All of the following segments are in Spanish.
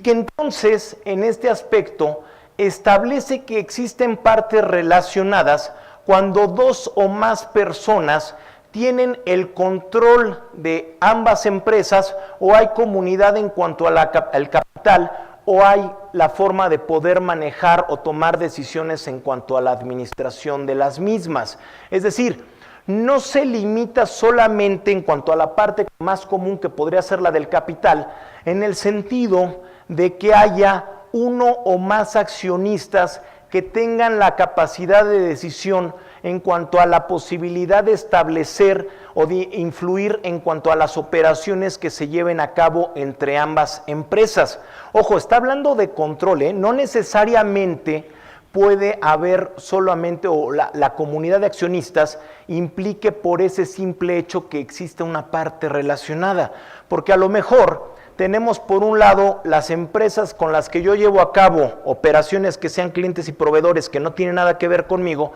que entonces en este aspecto establece que existen partes relacionadas cuando dos o más personas tienen el control de ambas empresas o hay comunidad en cuanto al capital o hay la forma de poder manejar o tomar decisiones en cuanto a la administración de las mismas. Es decir, no se limita solamente en cuanto a la parte más común que podría ser la del capital, en el sentido de que haya uno o más accionistas que tengan la capacidad de decisión en cuanto a la posibilidad de establecer o de influir en cuanto a las operaciones que se lleven a cabo entre ambas empresas. Ojo, está hablando de control, no necesariamente puede haber solamente, o la comunidad de accionistas implique por ese simple hecho que existe una parte relacionada, porque a lo mejor tenemos por un lado las empresas con las que yo llevo a cabo operaciones que sean clientes y proveedores que no tienen nada que ver conmigo.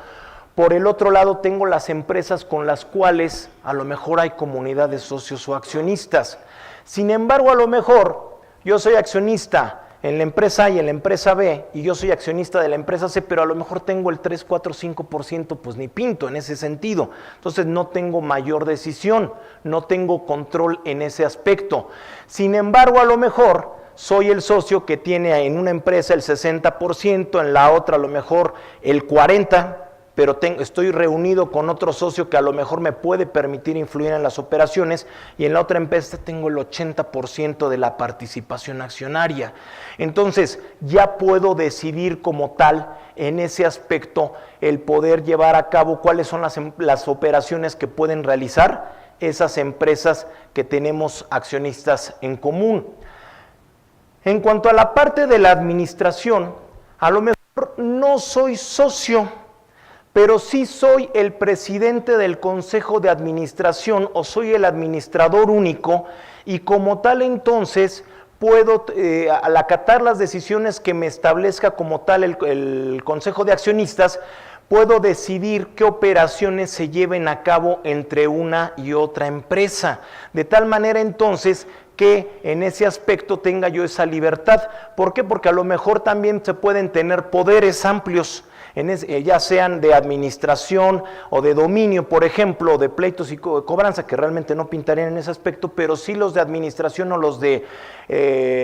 Por el otro lado tengo las empresas con las cuales a lo mejor hay comunidad de socios o accionistas. Sin embargo, a lo mejor yo soy accionista en la empresa A y en la empresa B, y yo soy accionista de la empresa C, pero a lo mejor tengo el 3, 4, 5%, pues ni pinto en ese sentido. Entonces no tengo mayor decisión, no tengo control en ese aspecto. Sin embargo, a lo mejor soy el socio que tiene en una empresa el 60%, en la otra a lo mejor el 40%, pero estoy reunido con otro socio que a lo mejor me puede permitir influir en las operaciones, y en la otra empresa tengo el 80% de la participación accionaria. Entonces, ya puedo decidir como tal, en ese aspecto, el poder llevar a cabo cuáles son las operaciones que pueden realizar esas empresas que tenemos accionistas en común. En cuanto a la parte de la administración, a lo mejor no soy socio, pero sí soy el presidente del consejo de administración o soy el administrador único, y como tal entonces puedo, al acatar las decisiones que me establezca como tal el consejo de accionistas, puedo decidir qué operaciones se lleven a cabo entre una y otra empresa, de tal manera entonces que en ese aspecto tenga yo esa libertad. ¿Por qué? Porque a lo mejor también se pueden tener poderes amplios, ya sean de administración o de dominio, por ejemplo, de pleitos y cobranza, que realmente no pintarían en ese aspecto, pero sí los de administración o los de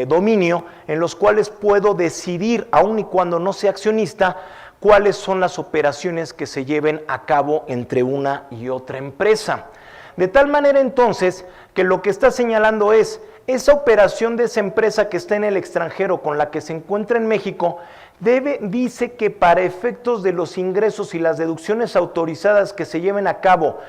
dominio, en los cuales puedo decidir, aun y cuando no sea accionista, cuáles son las operaciones que se lleven a cabo entre una y otra empresa. De tal manera entonces que lo que está señalando es, esa operación de esa empresa que está en el extranjero con la que se encuentra en México, dice que para efectos de los ingresos y las deducciones autorizadas que se lleven a cabo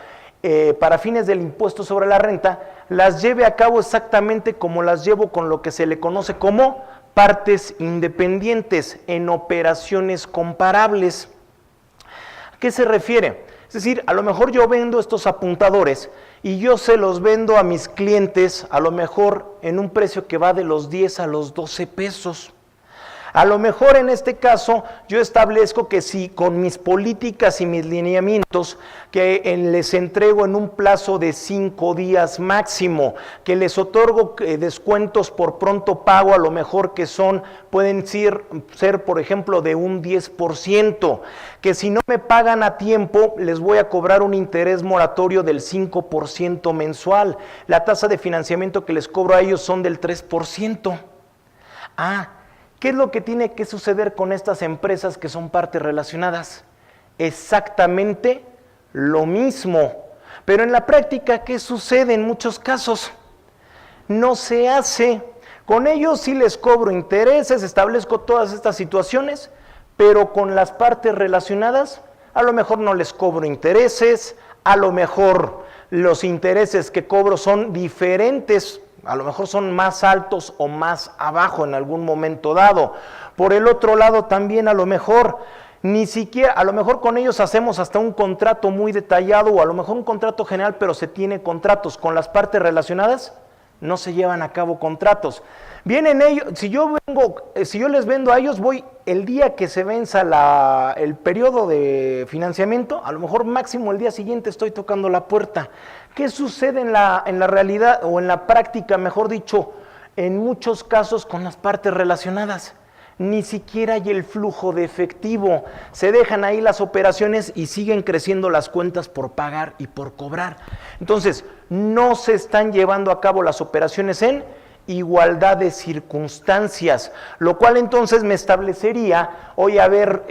para fines del impuesto sobre la renta, las lleve a cabo exactamente como las llevo con lo que se le conoce como partes independientes en operaciones comparables. ¿A qué se refiere? Es decir, a lo mejor yo vendo estos apuntadores y yo se los vendo a mis clientes a lo mejor en un precio que va de los 10 a los 12 pesos. A lo mejor en este caso yo establezco que si con mis políticas y mis lineamientos que les entrego en un plazo de 5 días máximo, que les otorgo descuentos por pronto pago, a lo mejor que pueden ser por ejemplo de un 10%, que si no me pagan a tiempo les voy a cobrar un interés moratorio del 5% mensual, la tasa de financiamiento que les cobro a ellos son del 3%. ¿Qué es lo que tiene que suceder con estas empresas que son partes relacionadas? Exactamente lo mismo. Pero en la práctica, ¿qué sucede en muchos casos? No se hace. Con ellos sí les cobro intereses, establezco todas estas situaciones, pero con las partes relacionadas, a lo mejor no les cobro intereses, a lo mejor los intereses que cobro son diferentes, a lo mejor son más altos o más abajo en algún momento dado. Por el otro lado también a lo mejor ni siquiera, a lo mejor con ellos hacemos hasta un contrato muy detallado o a lo mejor un contrato general, pero se tiene contratos. Con las partes relacionadas no se llevan a cabo contratos. Vienen ellos, si yo les vendo a ellos, voy el día que se venza el periodo de financiamiento, a lo mejor máximo el día siguiente estoy tocando la puerta. ¿Qué sucede en la realidad o en la práctica, mejor dicho, En muchos casos con las partes relacionadas. Ni siquiera hay el flujo de efectivo. Se dejan ahí las operaciones y siguen creciendo las cuentas por pagar y por cobrar. Entonces, no se están llevando a cabo las operaciones en igualdad de circunstancias, lo cual entonces me establecería, oye, a ver,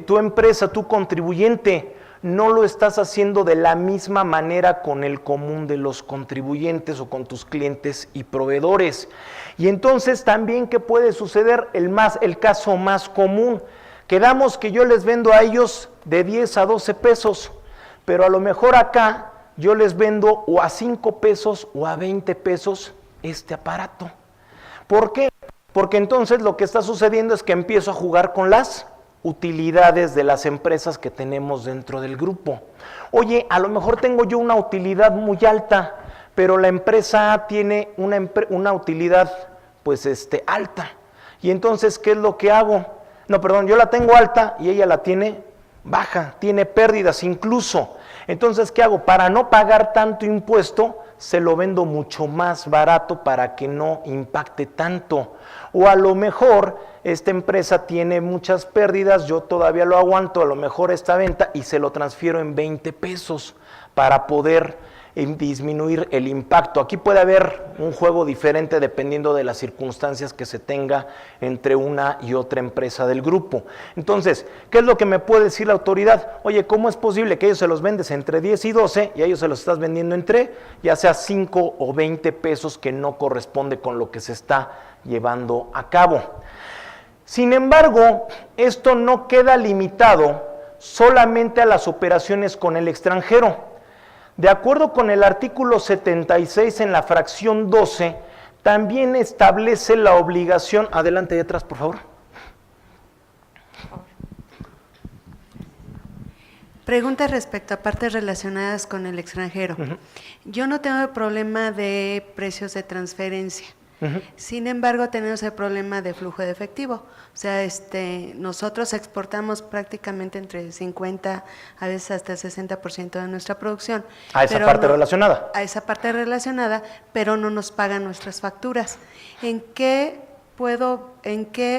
tu empresa, tu contribuyente, no lo estás haciendo de la misma manera con el común de los contribuyentes o con tus clientes y proveedores. Y entonces también, ¿qué puede suceder? El caso más común, quedamos que yo les vendo a ellos de 10 a 12 pesos, pero a lo mejor acá yo les vendo o a 5 pesos o a 20 pesos este aparato. ¿Por qué? Porque entonces lo que está sucediendo es que empiezo a jugar con las utilidades de las empresas que tenemos dentro del grupo. Oye, a lo mejor tengo yo una utilidad muy alta, pero la empresa A tiene una utilidad pues alta. Y entonces, ¿qué es lo que hago? No, perdón, yo la tengo alta y ella la tiene baja, tiene pérdidas incluso. Entonces, ¿qué hago? Para no pagar tanto impuesto, se lo vendo mucho más barato para que no impacte tanto. O a lo mejor esta empresa tiene muchas pérdidas, yo todavía lo aguanto, a lo mejor esta venta y se lo transfiero en 20 pesos para poder disminuir el impacto. Aquí puede haber un juego diferente dependiendo de las circunstancias que se tenga entre una y otra empresa del grupo. Entonces, ¿qué es lo que me puede decir la autoridad? Oye, ¿cómo es posible que ellos se los vendes entre 10 y 12 y a ellos se los estás vendiendo entre ya sea 5 o 20 pesos que no corresponde con lo que se está llevando a cabo? Sin embargo, esto no queda limitado solamente a las operaciones con el extranjero. De acuerdo con el artículo 76 en la fracción 12, también establece la obligación, adelante de atrás por favor. Preguntas respecto a partes relacionadas con el extranjero. Yo no tengo problema de precios de transferencia. Sin embargo, tenemos el problema de flujo de efectivo. O sea, nosotros exportamos prácticamente entre 50 a veces hasta el 60% de nuestra producción. A esa parte relacionada. A esa parte relacionada, pero no nos pagan nuestras facturas. ¿En qué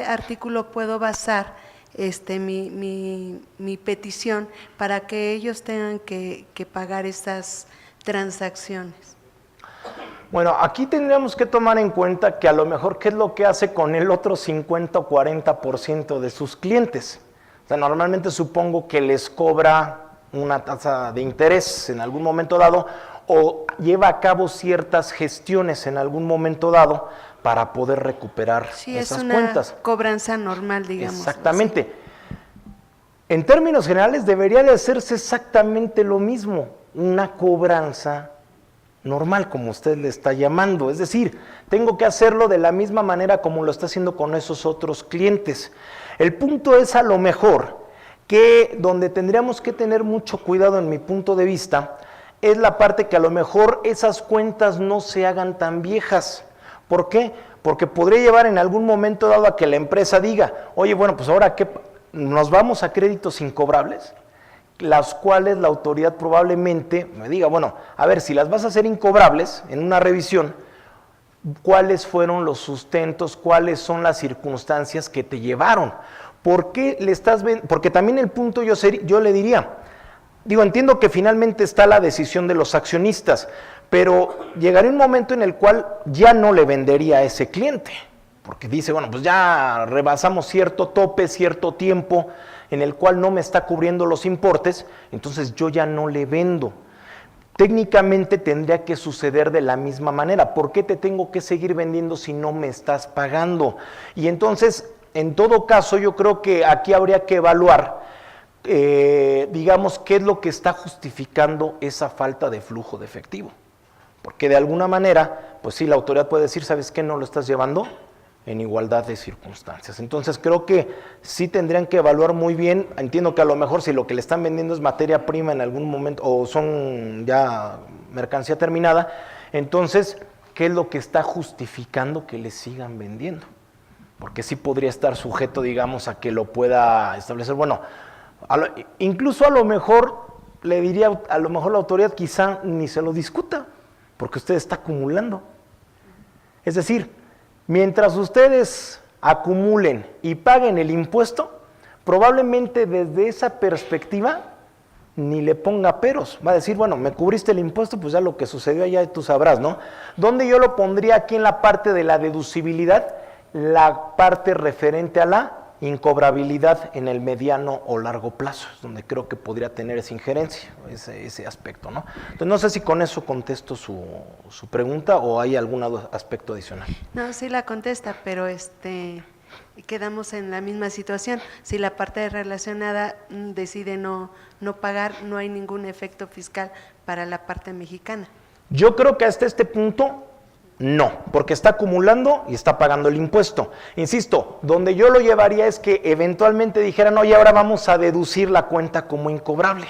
artículo puedo basar mi petición para que ellos tengan que pagar estas transacciones? Bueno, aquí tendríamos que tomar en cuenta que a lo mejor qué es lo que hace con el otro 50 o 40% de sus clientes. O sea, normalmente supongo que les cobra una tasa de interés en algún momento dado o lleva a cabo ciertas gestiones en algún momento dado para poder recuperar esas cuentas. Es una cobranza normal, digamos. Exactamente. Así. En términos generales debería de hacerse exactamente lo mismo, una cobranza normal, como usted le está llamando, es decir, tengo que hacerlo de la misma manera como lo está haciendo con esos otros clientes. El punto es a lo mejor que donde tendríamos que tener mucho cuidado en mi punto de vista es la parte que a lo mejor esas cuentas no se hagan tan viejas. ¿Por qué? Porque podría llevar en algún momento dado a que la empresa diga, oye, bueno, pues ahora ¿qué? ¿Nos vamos a créditos incobrables? Las cuales la autoridad probablemente me diga, bueno, a ver, si las vas a hacer incobrables en una revisión, ¿cuáles fueron los sustentos, cuáles son las circunstancias que te llevaron? ¿Por qué le estás vendiendo? Porque también el punto yo le diría, entiendo que finalmente está la decisión de los accionistas, pero llegaría un momento en el cual ya no le vendería a ese cliente, porque dice, bueno, pues ya rebasamos cierto tope, cierto tiempo, en el cual no me está cubriendo los importes, entonces yo ya no le vendo. Técnicamente tendría que suceder de la misma manera. ¿Por qué te tengo que seguir vendiendo si no me estás pagando? Y entonces, en todo caso, yo creo que aquí habría que evaluar, digamos, qué es lo que está justificando esa falta de flujo de efectivo. Porque de alguna manera, pues sí, la autoridad puede decir, ¿sabes qué? No lo estás llevando en igualdad de circunstancias. Entonces creo que sí tendrían que evaluar muy bien. Entiendo que a lo mejor si lo que le están vendiendo es materia prima en algún momento o son ya mercancía terminada, entonces, ¿qué es lo que está justificando que le sigan vendiendo? Porque sí podría estar sujeto, digamos, a que lo pueda establecer. Bueno, incluso a lo mejor le diría, a lo mejor la autoridad quizá ni se lo discuta, porque usted está acumulando. Es decir, Mientras ustedes acumulen y paguen el impuesto, probablemente desde esa perspectiva ni le ponga peros. Va a decir, bueno, me cubriste el impuesto, pues ya lo que sucedió allá tú sabrás, ¿no? ¿Dónde yo lo pondría aquí en la parte de la deducibilidad? La parte referente a la incobrabilidad en el mediano o largo plazo, es donde creo que podría tener esa injerencia, ese aspecto, ¿no? Entonces, no sé si con eso contesto su pregunta o hay algún aspecto adicional. No, sí la contesta, pero quedamos en la misma situación. Si la parte relacionada decide no pagar, no hay ningún efecto fiscal para la parte mexicana. Yo creo que hasta este punto no, porque está acumulando y está pagando el impuesto. Insisto, donde yo lo llevaría es que eventualmente dijeran, oye, ahora vamos a deducir la cuenta como incobrable,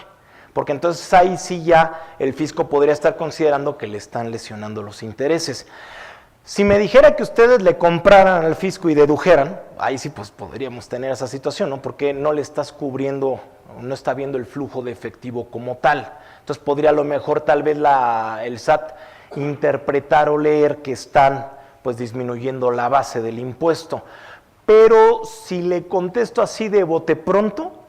porque entonces ahí sí ya el fisco podría estar considerando que le están lesionando los intereses. Si me dijera que ustedes le compraran al fisco y dedujeran, ahí sí pues podríamos tener esa situación, ¿no? Porque no le estás cubriendo, no está viendo el flujo de efectivo como tal. Entonces podría a lo mejor tal vez el SAT interpretar o leer que están pues disminuyendo la base del impuesto. Pero si le contesto así de bote pronto,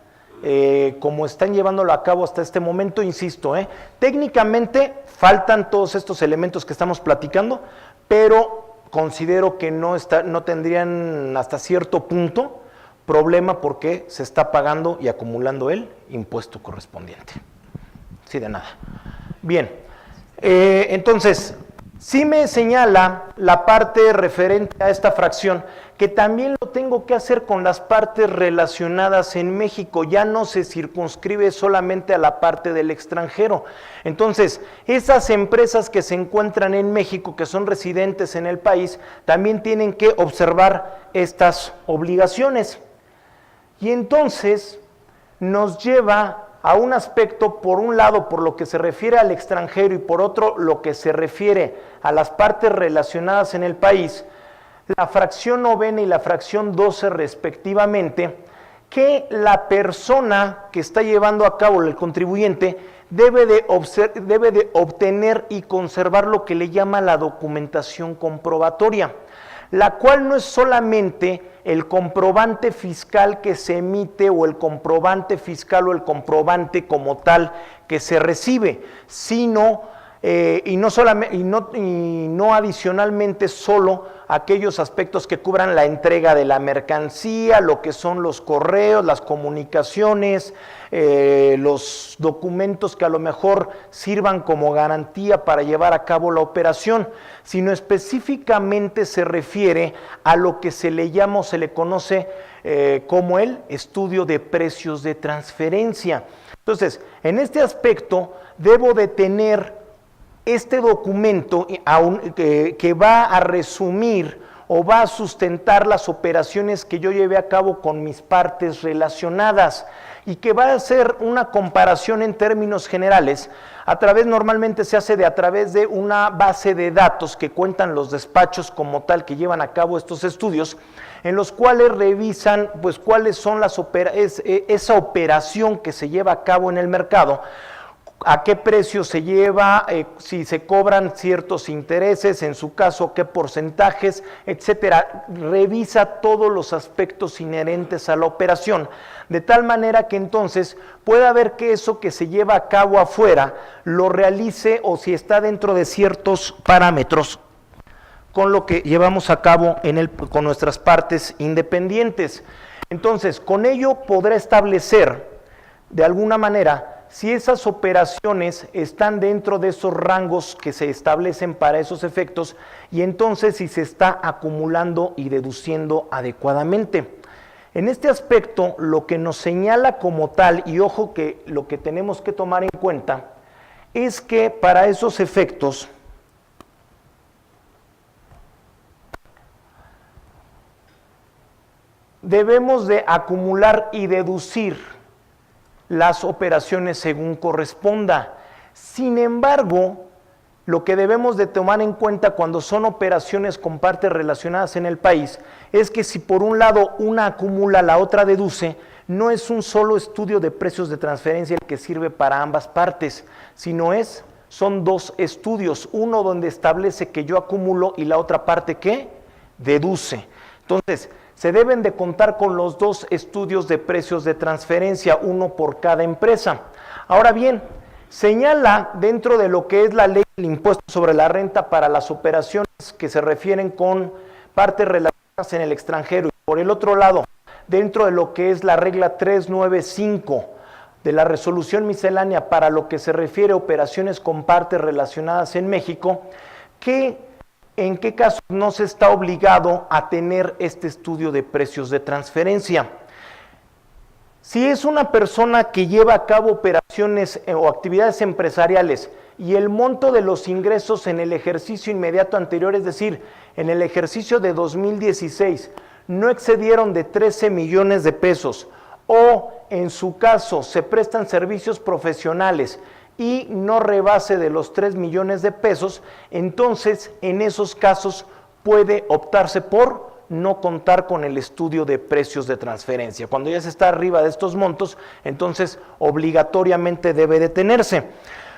como están llevándolo a cabo hasta este momento, insisto, técnicamente faltan todos estos elementos que estamos platicando, pero considero que no tendrían hasta cierto punto problema porque se está pagando y acumulando el impuesto correspondiente. Sí, de nada. Bien, entonces, sí me señala la parte referente a esta fracción, que también lo tengo que hacer con las partes relacionadas en México, ya no se circunscribe solamente a la parte del extranjero. Entonces, esas empresas que se encuentran en México, que son residentes en el país, también tienen que observar estas obligaciones. Y entonces, nos lleva a un aspecto, por un lado, por lo que se refiere al extranjero y por otro, lo que se refiere a las partes relacionadas en el país, la fracción 9 y la fracción 12 respectivamente, que la persona que está llevando a cabo el contribuyente debe de obtener y conservar lo que le llama la documentación comprobatoria, la cual no es solamente el comprobante fiscal que se emite o el comprobante fiscal o el comprobante como tal que se recibe, sino y no adicionalmente solo aquellos aspectos que cubran la entrega de la mercancía, lo que son los correos, las comunicaciones, los documentos que a lo mejor sirvan como garantía para llevar a cabo la operación, sino específicamente se refiere a lo que se le llama o se le conoce como el estudio de precios de transferencia. Entonces, en este aspecto debo de tener este documento que va a resumir o va a sustentar las operaciones que yo llevé a cabo con mis partes relacionadas y que va a hacer una comparación en términos generales. Normalmente se hace a través de una base de datos que cuentan los despachos como tal que llevan a cabo estos estudios, en los cuales revisan pues cuáles son esa operación que se lleva a cabo en el mercado, a qué precio se lleva, si se cobran ciertos intereses, en su caso qué porcentajes, etcétera. Revisa todos los aspectos inherentes a la operación, de tal manera que entonces pueda ver que eso que se lleva a cabo afuera lo realice o si está dentro de ciertos parámetros con lo que llevamos a cabo con nuestras partes independientes. Entonces, con ello podrá establecer de alguna manera si esas operaciones están dentro de esos rangos que se establecen para esos efectos y entonces si se está acumulando y deduciendo adecuadamente. En este aspecto, lo que nos señala como tal, y ojo que lo que tenemos que tomar en cuenta, es que para esos efectos debemos de acumular y deducir las operaciones según corresponda. Sin embargo, lo que debemos de tomar en cuenta cuando son operaciones con partes relacionadas en el país es que si por un lado una acumula, la otra deduce, no es un solo estudio de precios de transferencia el que sirve para ambas partes, sino son dos estudios, uno donde establece que yo acumulo y la otra parte que deduce. Entonces, se deben de contar con los dos estudios de precios de transferencia, uno por cada empresa. Ahora bien, señala dentro de lo que es la ley del impuesto sobre la renta para las operaciones que se refieren con partes relacionadas en el extranjero, y por el otro lado, dentro de lo que es la regla 395 de la resolución miscelánea para lo que se refiere a operaciones con partes relacionadas en México, que en qué casos no se está obligado a tener este estudio de precios de transferencia. Si es una persona que lleva a cabo operaciones o actividades empresariales y el monto de los ingresos en el ejercicio inmediato anterior, es decir, en el ejercicio de 2016, no excedieron de 13 millones de pesos, o en su caso se prestan servicios profesionales y no rebase de los 3 millones de pesos, entonces en esos casos puede optarse por no contar con el estudio de precios de transferencia. Cuando ya se está arriba de estos montos, entonces obligatoriamente debe de tenerse.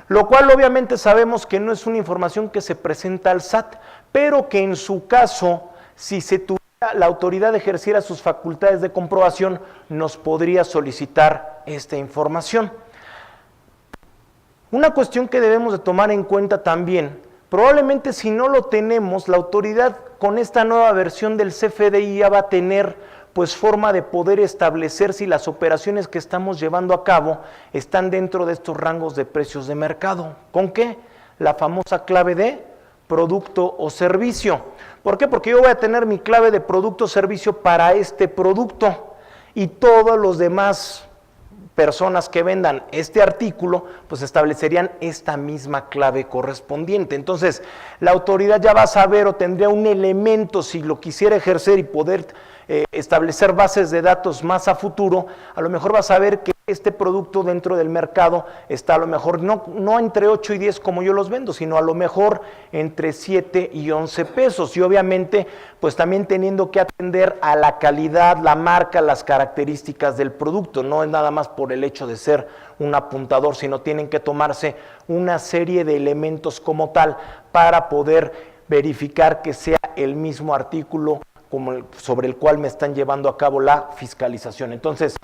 Lo cual obviamente sabemos que no es una información que se presenta al SAT, pero que en su caso, si se tuviera la autoridad ejerciera sus facultades de comprobación, nos podría solicitar esta información. Una cuestión que debemos de tomar en cuenta también, probablemente si no lo tenemos, la autoridad con esta nueva versión del CFDI ya va a tener pues forma de poder establecer si las operaciones que estamos llevando a cabo están dentro de estos rangos de precios de mercado. ¿Con qué? La famosa clave de producto o servicio. ¿Por qué? Porque yo voy a tener mi clave de producto o servicio para este producto y todos los demás personas que vendan este artículo, pues establecerían esta misma clave correspondiente. Entonces, la autoridad ya va a saber o tendría un elemento, si lo quisiera ejercer y poder establecer bases de datos más a futuro, a lo mejor va a saber que este producto dentro del mercado está a lo mejor no entre 8 y 10 como yo los vendo, sino a lo mejor entre 7 y 11 pesos. Y obviamente, pues también teniendo que atender a la calidad, la marca, las características del producto. No es nada más por el hecho de ser un apuntador, sino tienen que tomarse una serie de elementos como tal para poder verificar que sea el mismo artículo sobre el cual me están llevando a cabo la fiscalización. Entonces,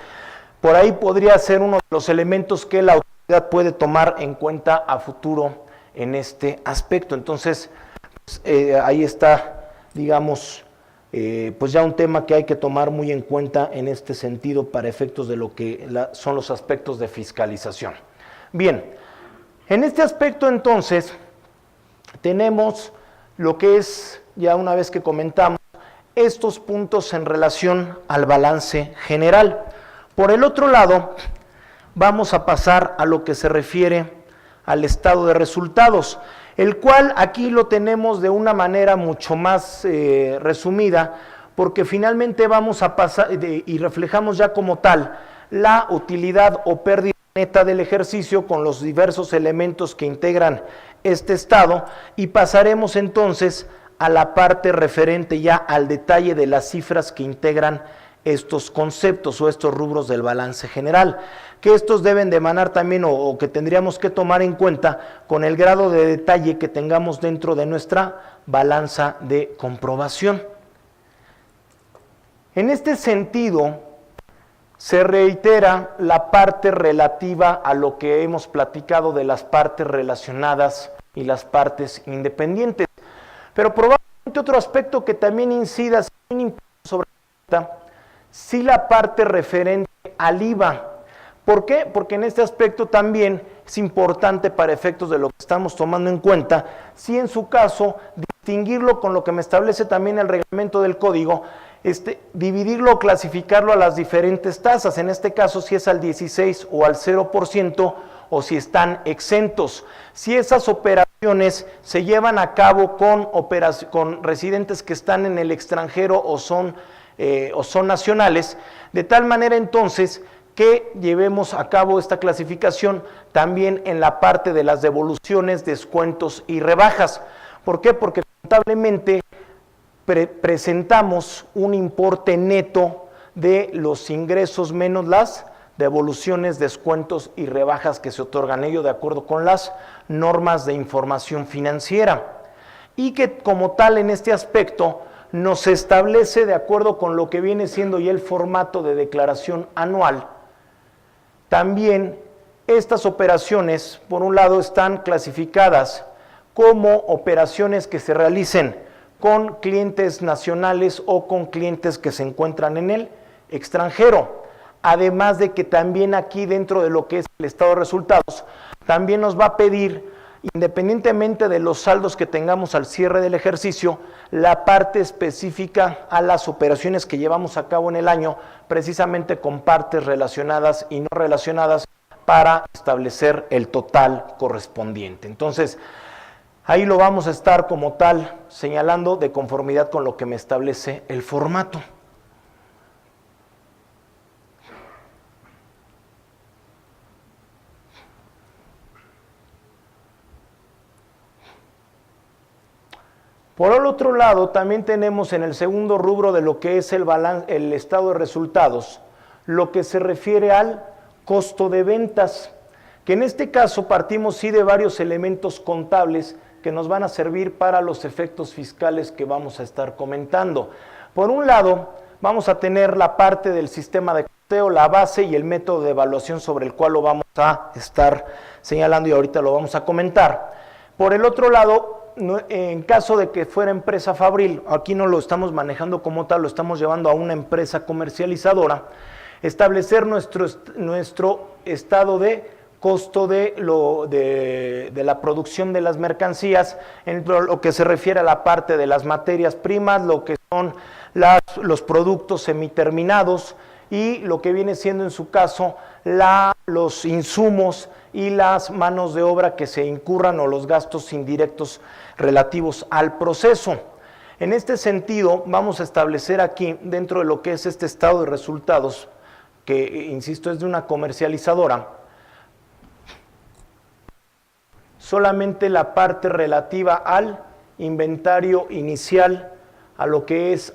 por ahí podría ser uno de los elementos que la autoridad puede tomar en cuenta a futuro en este aspecto. Entonces, pues, ahí está, digamos, pues ya un tema que hay que tomar muy en cuenta en este sentido para efectos de lo que son los aspectos de fiscalización. Bien, en este aspecto entonces tenemos lo que es, ya una vez que comentamos, estos puntos en relación al balance general. Por el otro lado, vamos a pasar a lo que se refiere al estado de resultados, el cual aquí lo tenemos de una manera mucho más resumida, porque finalmente vamos a pasar y reflejamos ya como tal la utilidad o pérdida neta del ejercicio con los diversos elementos que integran este estado, y pasaremos entonces a la parte referente ya al detalle de las cifras que integran estos conceptos o estos rubros del balance general, que estos deben de emanar también o que tendríamos que tomar en cuenta con el grado de detalle que tengamos dentro de nuestra balanza de comprobación. En este sentido, se reitera la parte relativa a lo que hemos platicado de las partes relacionadas y las partes independientes. Pero probablemente otro aspecto que también incida sobre esta, sí la parte referente al IVA. ¿Por qué? Porque en este aspecto también es importante para efectos de lo que estamos tomando en cuenta, si en su caso distinguirlo con lo que me establece también el reglamento del código, dividirlo o clasificarlo a las diferentes tasas, en este caso si es al 16 o al 0%, o si están exentos. Si esas operaciones se llevan a cabo con residentes que están en el extranjero o son nacionales, de tal manera entonces que llevemos a cabo esta clasificación también en la parte de las devoluciones, descuentos y rebajas. ¿Por qué? Porque contablemente presentamos un importe neto de los ingresos menos las devoluciones, descuentos y rebajas que se otorgan, ello de acuerdo con las normas de información financiera, y que como tal en este aspecto nos establece, de acuerdo con lo que viene siendo ya el formato de declaración anual, también estas operaciones, por un lado, están clasificadas como operaciones que se realicen con clientes nacionales o con clientes que se encuentran en el extranjero. Además de que también aquí dentro de lo que es el estado de resultados, también nos va a pedir, independientemente de los saldos que tengamos al cierre del ejercicio, la parte específica a las operaciones que llevamos a cabo en el año, precisamente con partes relacionadas y no relacionadas para establecer el total correspondiente. Entonces, ahí lo vamos a estar como tal señalando de conformidad con lo que me establece el formato. Por el otro lado, también tenemos en el segundo rubro de lo que es el estado de resultados, lo que se refiere al costo de ventas, que en este caso partimos sí de varios elementos contables que nos van a servir para los efectos fiscales que vamos a estar comentando. Por un lado, vamos a tener la parte del sistema de costeo, la base y el método de evaluación sobre el cual lo vamos a estar señalando y ahorita lo vamos a comentar. Por el otro lado, en caso de que fuera empresa fabril, aquí no lo estamos manejando como tal, lo estamos llevando a una empresa comercializadora, establecer nuestro estado de costo de la producción de las mercancías, en lo que se refiere a la parte de las materias primas, lo que son los productos semiterminados y lo que viene siendo en su caso los insumos y las manos de obra que se incurran o los gastos indirectos relativos al proceso. En este sentido, vamos a establecer aquí, dentro de lo que es este estado de resultados, que insisto es de una comercializadora, solamente la parte relativa al inventario inicial, a lo que es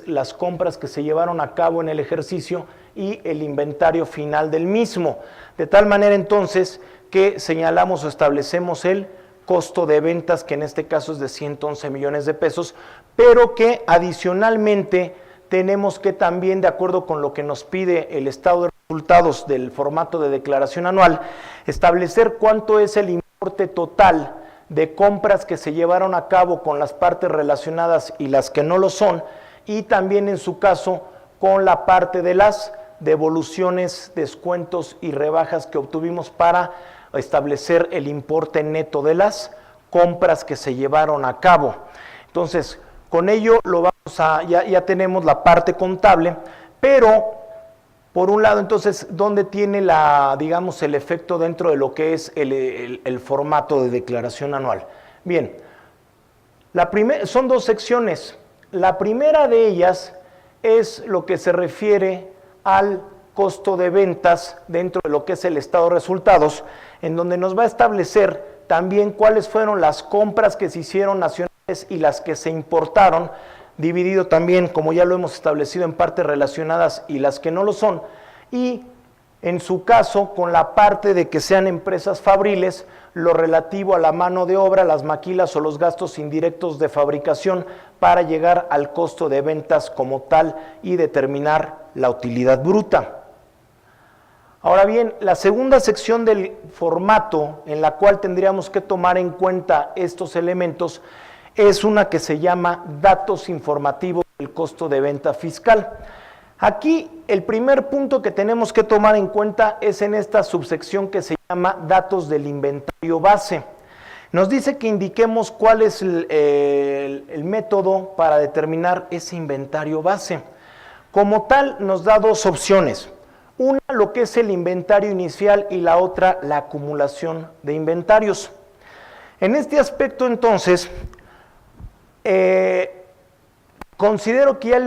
las compras que se llevaron a cabo en el ejercicio y el inventario final del mismo. De tal manera entonces que señalamos o establecemos el costo de ventas, que en este caso es de 111 millones de pesos, pero que adicionalmente tenemos que también, de acuerdo con lo que nos pide el estado de resultados del formato de declaración anual, establecer cuánto es el importe total de compras que se llevaron a cabo con las partes relacionadas y las que no lo son, y también en su caso con la parte de las devoluciones, descuentos y rebajas que obtuvimos para establecer el importe neto de las compras que se llevaron a cabo. Entonces, con ello ya tenemos la parte contable, pero por un lado, entonces, ¿dónde tiene el efecto dentro de lo que es el formato de declaración anual? Bien, son dos secciones. La primera de ellas es lo que se refiere al costo de ventas dentro de lo que es el estado de resultados, en donde nos va a establecer también cuáles fueron las compras que se hicieron nacionales y las que se importaron, dividido también, como ya lo hemos establecido, en partes relacionadas y las que no lo son, y en su caso, con la parte de que sean empresas fabriles, lo relativo a la mano de obra, las maquilas o los gastos indirectos de fabricación para llegar al costo de ventas como tal y determinar la utilidad bruta. Ahora bien, la segunda sección del formato en la cual tendríamos que tomar en cuenta estos elementos es una que se llama datos informativos del costo de venta fiscal. Aquí el primer punto que tenemos que tomar en cuenta es en esta subsección que se llama datos del inventario base. Nos dice que indiquemos cuál es el método para determinar ese inventario base. Como tal, nos da dos opciones. Una, lo que es el inventario inicial, y la otra, la acumulación de inventarios. En este aspecto, entonces, considero que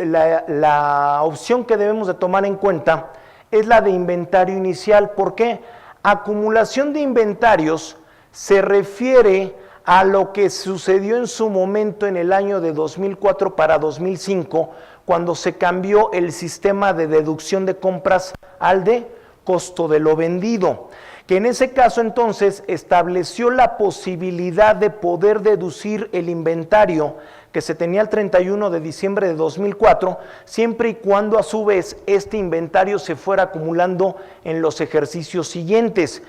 la opción que debemos de tomar en cuenta es la de inventario inicial. ¿Por qué? Acumulación de inventarios se refiere a lo que sucedió en su momento en el año de 2004 para 2005, cuando se cambió el sistema de deducción de compras al de costo de lo vendido, que en ese caso entonces estableció la posibilidad de poder deducir el inventario que se tenía el 31 de diciembre de 2004, siempre y cuando a su vez este inventario se fuera acumulando en los ejercicios siguientes,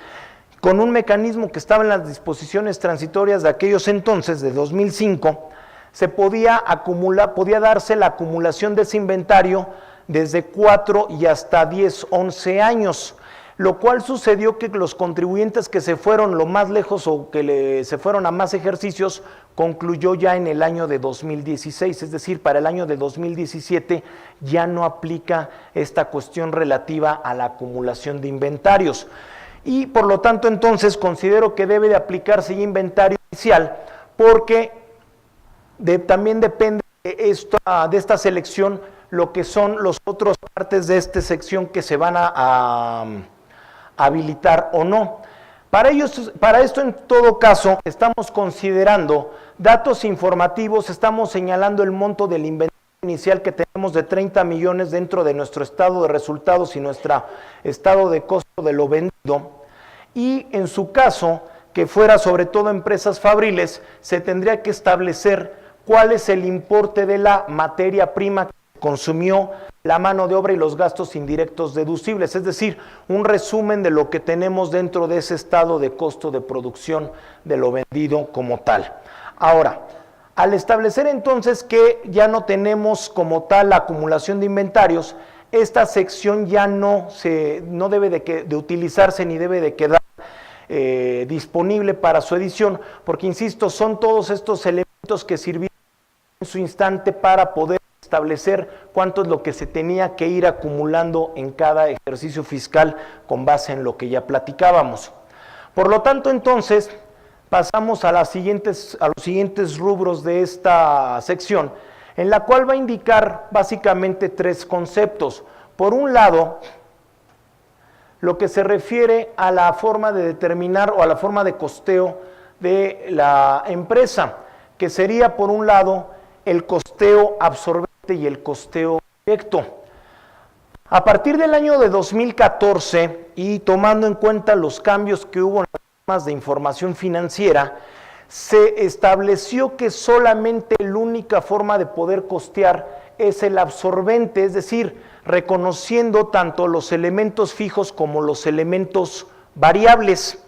con un mecanismo que estaba en las disposiciones transitorias de aquellos entonces, de 2005, se podía darse la acumulación de ese inventario desde 4 y hasta 10, 11 años, lo cual sucedió que los contribuyentes que se fueron lo más lejos o que se fueron a más ejercicios, concluyó ya en el año de 2016, es decir, para el año de 2017 ya no aplica esta cuestión relativa a la acumulación de inventarios. Y por lo tanto entonces considero que debe de aplicarse inventario inicial, porque también depende de esta selección lo que son los otros partes de esta sección que se van a habilitar o no. Para esto, en todo caso, estamos considerando datos informativos, estamos señalando el monto del inventario inicial que tenemos de 30 millones dentro de nuestro estado de resultados y nuestro estado de costo de lo vendido, y en su caso, que fuera sobre todo empresas fabriles, se tendría que establecer cuál es el importe de la materia prima que consumió, la mano de obra y los gastos indirectos deducibles, es decir, un resumen de lo que tenemos dentro de ese estado de costo de producción de lo vendido como tal. Ahora, al establecer entonces que ya no tenemos como tal la acumulación de inventarios, esta sección ya no debe de utilizarse ni debe de quedar disponible para su edición, porque insisto, son todos estos elementos que sirvieron en su instante para poder establecer cuánto es lo que se tenía que ir acumulando en cada ejercicio fiscal con base en lo que ya platicábamos. Por lo tanto, entonces, pasamos a los siguientes rubros de esta sección, en la cual va a indicar básicamente tres conceptos. Por un lado, lo que se refiere a la forma de determinar o a la forma de costeo de la empresa, que sería por un lado el costeo absorbente y el costeo directo. A partir del año de 2014 y tomando en cuenta los cambios que hubo en las normas de información financiera, se estableció que solamente la única forma de poder costear es el absorbente, es decir, reconociendo tanto los elementos fijos como los elementos variables.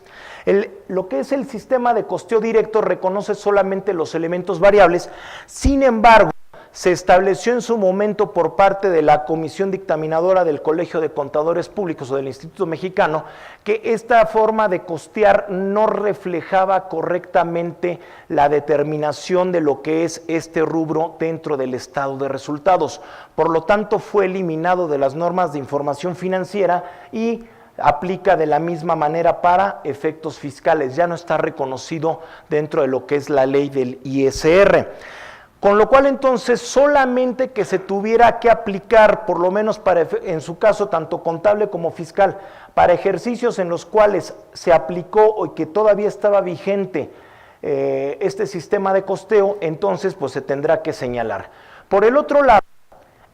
Lo que es el sistema de costeo directo reconoce solamente los elementos variables, sin embargo, se estableció en su momento por parte de la Comisión Dictaminadora del Colegio de Contadores Públicos o del Instituto Mexicano que esta forma de costear no reflejaba correctamente la determinación de lo que es este rubro dentro del estado de resultados. Por lo tanto, fue eliminado de las normas de información financiera y aplica de la misma manera para efectos fiscales, ya no está reconocido dentro de lo que es la ley del ISR. Con lo cual entonces solamente que se tuviera que aplicar, por lo menos en su caso tanto contable como fiscal, para ejercicios en los cuales se aplicó y que todavía estaba vigente este sistema de costeo, entonces pues se tendrá que señalar. Por el otro lado,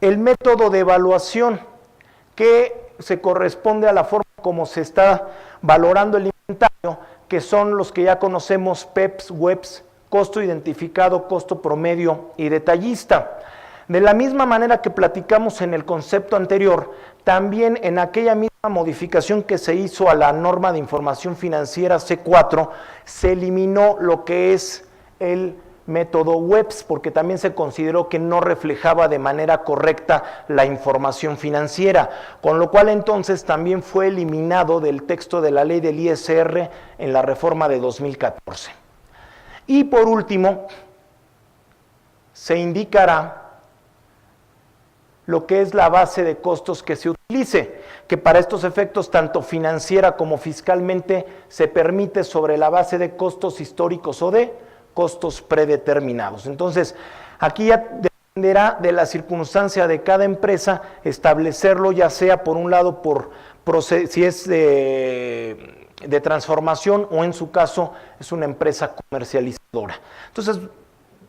el método de evaluación que se corresponde a la forma como se está valorando el inventario, que son los que ya conocemos, PEPs, WEPs, costo identificado, costo promedio y detallista. De la misma manera que platicamos en el concepto anterior, también en aquella misma modificación que se hizo a la norma de información financiera C4, se eliminó lo que es el método WEPs, porque también se consideró que no reflejaba de manera correcta la información financiera, con lo cual entonces también fue eliminado del texto de la ley del ISR en la reforma de 2014. Y por último, se indicará lo que es la base de costos que se utilice, que para estos efectos, tanto financiera como fiscalmente, se permite sobre la base de costos históricos o de costos predeterminados. Entonces, aquí ya dependerá de la circunstancia de cada empresa establecerlo, ya sea por un lado si es de transformación o en su caso es una empresa comercializadora. Entonces,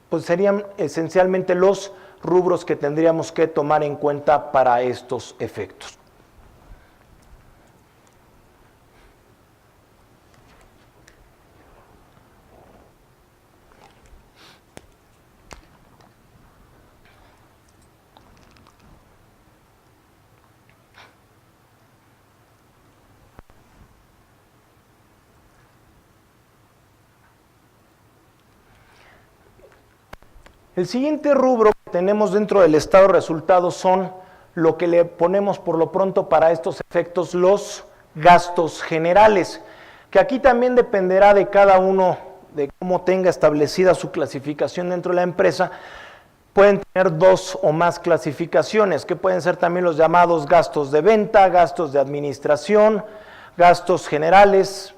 pues serían esencialmente los rubros que tendríamos que tomar en cuenta para estos efectos. El siguiente rubro que tenemos dentro del estado de resultados son lo que le ponemos por lo pronto para estos efectos los gastos generales, que aquí también dependerá de cada uno, de cómo tenga establecida su clasificación dentro de la empresa. Pueden tener dos o más clasificaciones, que pueden ser también los llamados gastos de venta, gastos de administración, gastos generales,